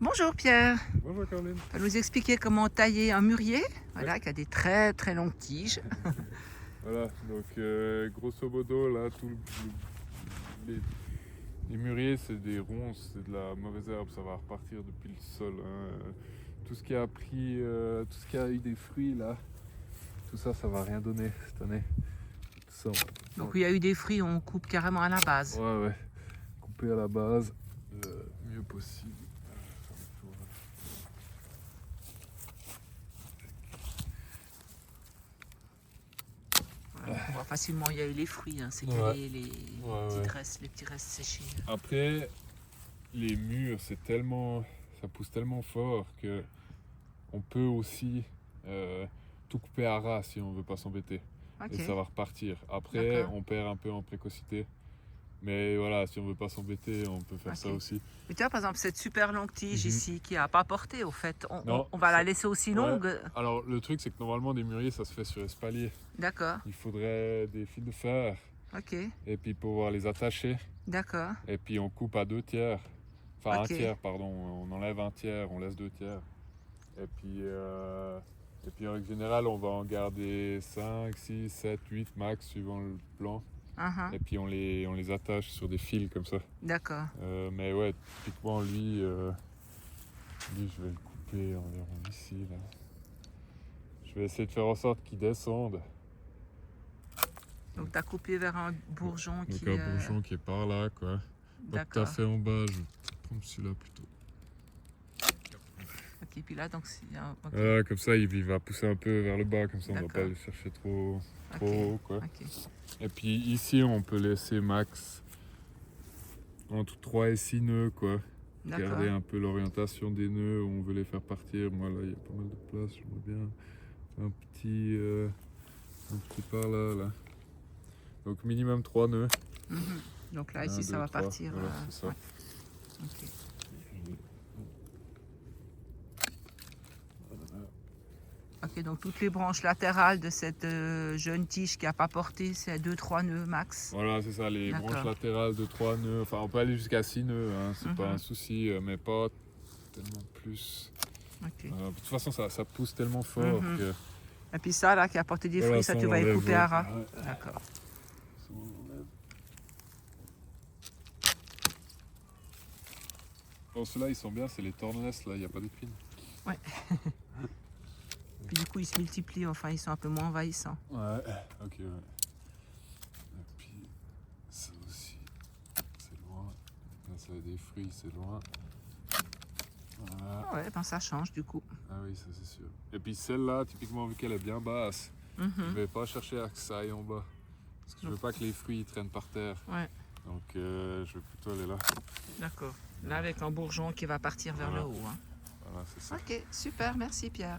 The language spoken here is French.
Bonjour Pierre, Bonjour Caroline. tu vas nous expliquer comment tailler un mûrier, voilà, qui a des très très longues tiges. Voilà, donc grosso modo, là, les, les mûriers, c'est des ronces, c'est de la mauvaise herbe, ça va repartir depuis le sol, hein. Tout ce qui a pris, tout ce qui a eu des fruits, là, tout ça, ça va rien donner cette année. Tout ça, Donc il y a eu des fruits, on coupe carrément à la base. ouais, couper à la base, le mieux possible. Voilà, on voit facilement il y a eu les fruits, hein, c'est qu'il y a les petits restes séchés. Après, les mûres, ça pousse tellement fort que on peut aussi tout couper à ras si on veut pas s'embêter. Ok, Et ça va repartir. Après, d'accord. on perd un peu en précocité. Mais voilà, si on veut pas s'embêter, on peut faire ça Ok. aussi. Mais tu vois par exemple cette super longue tige Mhm. ici qui n'a pas porté au fait, Non, on va ça- la laisser aussi ouais. longue. Alors le truc, c'est que normalement des mûriers, ça se fait sur espalier. D'accord, Il faudrait des fils de fer ok, et puis pouvoir les attacher. d'accord, Et puis on coupe à 2 tiers. Enfin un ok, tiers, pardon. On enlève un tiers, on laisse 2 tiers. Et puis en règle générale, on va en garder 5, 6, 7, 8 max suivant le plan. uh-huh, Et puis on les attache sur des fils comme ça. d'accord. Mais ouais, typiquement lui, je vais le couper environ ici. Là. Je vais essayer de faire en sorte qu'il descende. Donc tu as coupé vers un bourgeon Donc qui un bourgeon qui est par là, quoi. Pas tout à D'accord. fait en bas, je vais prendre celui-là plutôt. Ok, puis là, donc c'est ok. Voilà, comme ça il va pousser un peu vers le bas, comme ça on va D'accord. pas le chercher trop Ok, haut, quoi. ok. Et puis ici on peut laisser max entre 3 et 6 nœuds, quoi. D'accord. Garder un peu l'orientation des nœuds où on veut les faire partir. Moi là il y a pas mal de place, j'aimerais bien un petit par là, là. Donc minimum 3 nœuds. Mhm. Donc là, 1, ici, ça 2, va 3. partir. Voilà, c'est ça. Ouais. Ok. Ok, donc toutes les branches latérales de cette jeune tige qui n'a pas porté, c'est à 2-3 nœuds max. Voilà, c'est ça, les D'accord. branches latérales de 3 nœuds. Enfin, on peut aller jusqu'à 6 nœuds, hein, c'est pas Mhm. un souci, mais pas tellement plus. Ok. De toute façon, ça pousse tellement fort Mhm. que. Et puis ça, là, qui a porté des Voilà, fruits, ça, ça, tu on vas y l'enlève, couper ouais. à ras. Ouais. D'accord. Ça, on l'enlève. Bon, ceux-là, ils sont bien, c'est les Thornless, là, il n'y a pas d'épines. Ouais. Puis du coup, ils se multiplient, enfin, ils sont un peu moins envahissants. Ouais, ok, ouais. Et puis, ça aussi, c'est loin. Là, ça a des fruits, c'est loin. Voilà. Ah ouais, ben ça change du coup. Ah oui, ça c'est sûr. Et puis celle-là, typiquement, vu qu'elle est bien basse, je Mhm. vais pas chercher à que ça aille en bas. Parce que je veux pas que les fruits traînent par terre. Ouais, Donc je vais plutôt aller là. d'accord. Là, avec un bourgeon qui va partir vers Voilà. le haut. Hein. Voilà, c'est ça. Ok, super, merci Pierre.